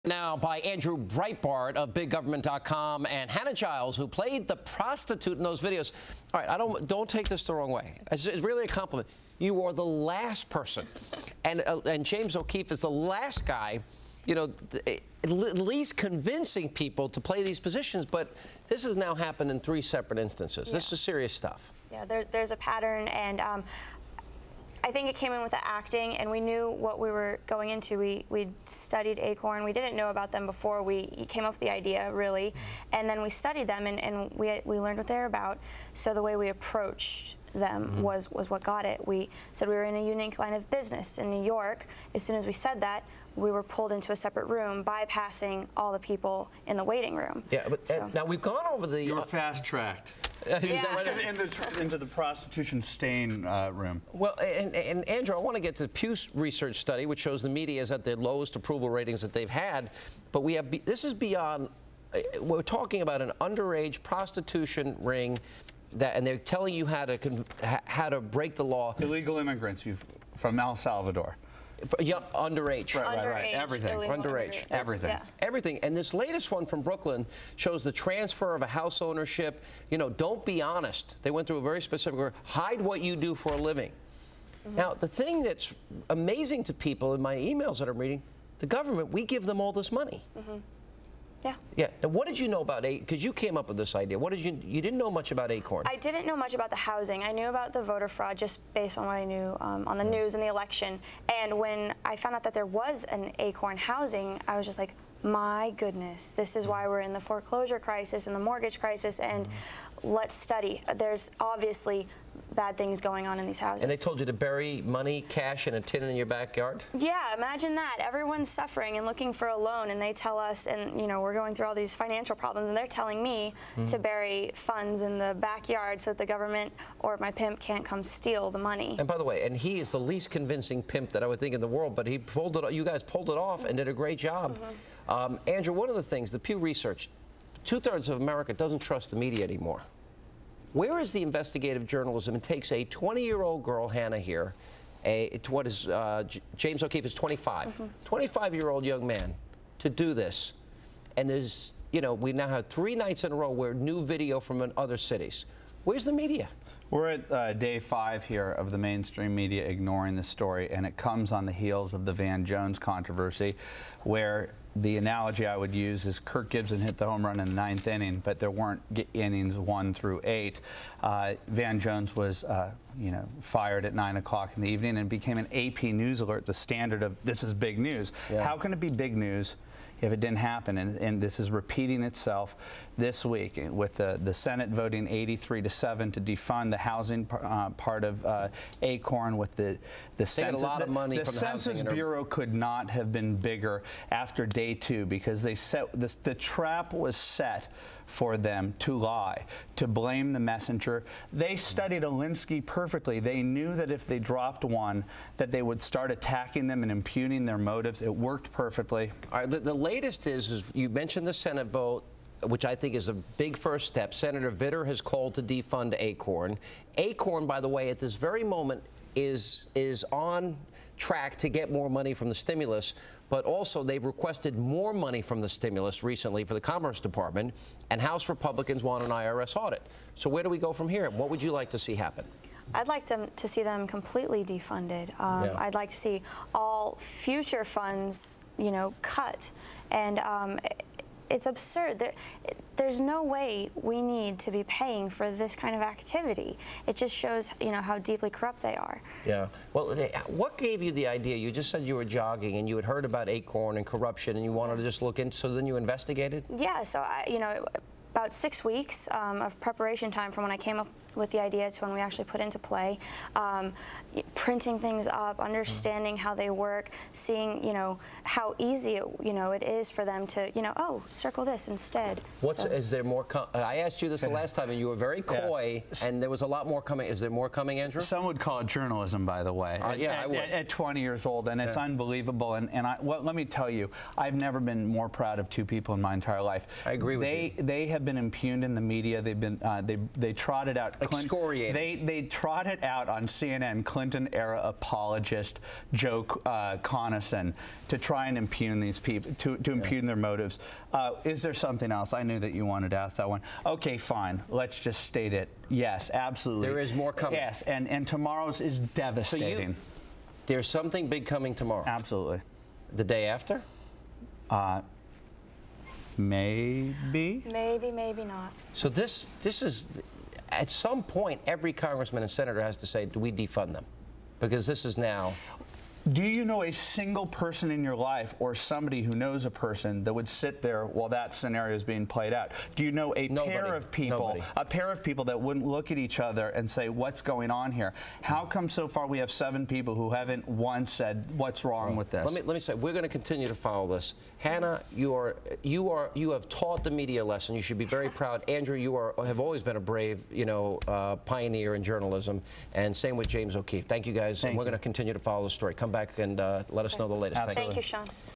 Now by Andrew Breitbart of BigGovernment.com and Hannah Giles, who played the prostitute in those videos. All right, don't take this the wrong way. It's really a compliment. You are the last person, and James O'Keefe is the last guy, you know, at least convincing people to play these positions. But this has now happened in 3 separate instances. Yeah. This is serious stuff. Yeah, there's a pattern, and I think it came in with the acting, and we knew what we were going into. We studied ACORN. We didn't know about them before we came up with the idea, really, and then we studied them, and we learned what they're about. So the way we approached them was what got it. We said we were in a unique line of business in New York. As soon as we said that, we were pulled into a separate room, bypassing all the people in the waiting room. Yeah, but so. Now we've gone over the... You're fast-tracked. Yeah. into the prostitution stain room. Well, and Andrew, I want to get to the Pew Research study, which shows the media is at the lowest approval ratings that they've had. But we have this is beyond. We're talking about an underage prostitution ring, and they're telling you how to break the law. Illegal immigrants from El Salvador. Yeah, underage. Right. Everything. Underage. Everything. Yeah. Everything. And this latest one from Brooklyn shows the transfer of a house ownership. You know, don't be honest. They went through a very specific, hide what you do for a living. Now, the thing that's amazing to people in my emails that I'm reading, the government, we give them all this money. Yeah. Yeah. Now, what did you know about ACORN? Because you came up with this idea. What did you didn't know much about ACORN. I didn't know much about the housing. I knew about the voter fraud just based on what I knew on the news and the election. And when I found out that there was an ACORN housing, I was just like, my goodness, this is why we're in the foreclosure crisis and the mortgage crisis, and let's study. There's obviously bad things going on in these houses. And they told you to bury money, cash in a tin in your backyard? Yeah, imagine that. Everyone's suffering and looking for a loan, and they tell us, and you know, we're going through all these financial problems, and they're telling me to bury funds in the backyard so that the government or my pimp can't come steal the money. And by the way, and he is the least convincing pimp that I would think in the world, but he pulled it. You guys pulled it off and did a great job. Andrew, one of the things, the Pew Research, 2/3 of America doesn't trust the media anymore. Where is the investigative journalism? It takes a 20-year-old girl, Hannah here, James O'Keefe is 25, 25-year-old young man, to do this. And there's, you know, we now have 3 nights in a row where new video from other cities. Where's the media? We're at day 5 here of the mainstream media ignoring this story, and it comes on the heels of the Van Jones controversy, where the analogy I would use is Kirk Gibson hit the home run in the 9th inning, but there weren't innings 1 through 8. Van Jones was, you know, fired at 9 o'clock in the evening and became an AP News alert, the standard of this is big news. Yeah. How can it be big news if it didn't happen? And this is repeating itself this week with the Senate voting 83-7 to defund the housing part of ACORN. With the Census, a lot of money the from the Census Bureau could not have been bigger after day 2, because they set the trap was set for them to lie, to blame the messenger. They studied Alinsky perfectly. They knew that if they dropped one, that they would start attacking them and impugning their motives. It worked perfectly. All right, the latest is you mentioned the Senate vote, which I think is a big first step. Senator Vitter has called to defund ACORN. ACORN, by the way, at this very moment is on track to get more money from the stimulus, but also they've requested more money from the stimulus recently for the Commerce Department, and House Republicans want an IRS audit. So where do we go from here? What would you like to see happen? I'd like to see them completely defunded. I'd like to see all future funds, you know, cut. And it's absurd. There's no way we need to be paying for this kind of activity. It just shows, you know, how deeply corrupt they are. Yeah. Well, what gave you the idea? You just said you were jogging and you had heard about ACORN and corruption, and you wanted to just look into. So then you investigated. Yeah. So you know, about 6 weeks of preparation time from when I came up with the idea to when we actually put into play, printing things up, understanding how they work, seeing, you know, how easy it is for them to, you know, oh, circle this instead. Is there more? I asked you this the last time, and you were very coy, and there was a lot more coming. Is there more coming, Andrew? Some would call it journalism, by the way. Yeah, I would. At 20 years old, and it's unbelievable. And let me tell you, I've never been more proud of 2 people in my entire life. I agree with you. They have been impugned in the media. They've been they trotted out excoriating. They trotted out on CNN Clinton-era apologist Joe Conason to try and impugn these people, to impugn their motives. Is there something else? I knew that you wanted to ask that one. Okay, fine. Let's just state it. Yes, absolutely. There is more coming. Yes, and tomorrow's is devastating. So there's something big coming tomorrow. Absolutely. The day after? Maybe. Maybe, maybe not. So this is, at some point, every congressman and senator has to say, do we defund them? Because this is now. Do you know a single person in your life or somebody who knows a person that would sit there while that scenario is being played out? Do you know a pair of people, that wouldn't look at each other and say, what's going on here? How come so far we have 7 people who haven't once said, what's wrong with this? Let me say, we're going to continue to follow this. Hannah, you have taught the media a lesson. You should be very proud. Andrew, have always been a brave, pioneer in journalism, and same with James O'Keefe. Thank you guys. And we're going to continue to follow the story. Come back and let us know the latest. Thank you, Sean.